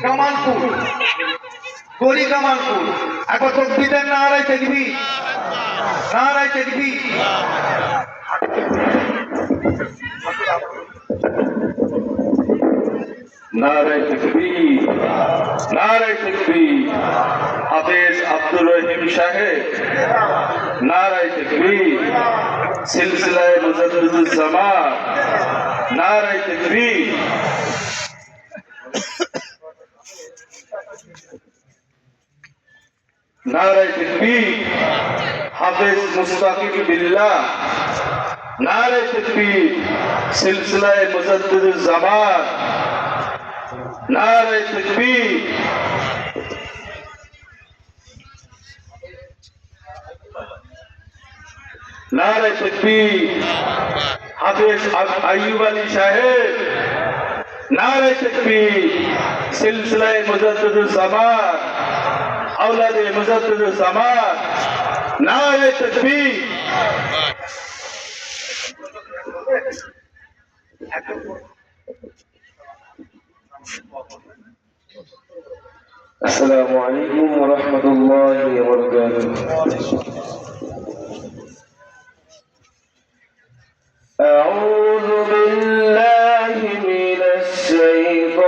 কামালপুর, গলি কামালপুর। একবার তকবীরের নারায়ে তাকবীর, নারায়ে তাকবীর। নারায়ে তাকবীর, নারায়ে তাকবীর। হাফেজ আব্দুর রহিম সাহেব, নারায়ে তাকবীর। সিলসিলায়ে মুজাদ্দিদুজ জামান, নারায়ে তাকবীর। নারায়ে তাকবীর। হাফেজ মুস্তাকিম বিল্লাহ, নারায়ে তাকবীর। সিলসিলায়ে মুজাদ্দিদুজ জামান, নারায়ে তাকবীর। নারায়ে তাকবীর। হাফেজ আইয়ুব আলী সাহেব, নারায়ে তাকবীর। সিলসিলায়ে মুজাদ্দিদুজ জামান, আওলাদে মুজাদ্দিদুজ জামান, নারায়ে তাকবীর। আসসালামু আলাইকুম ওয়া রাহমাতুল্লাহি ওয়া বারাকাতুহু।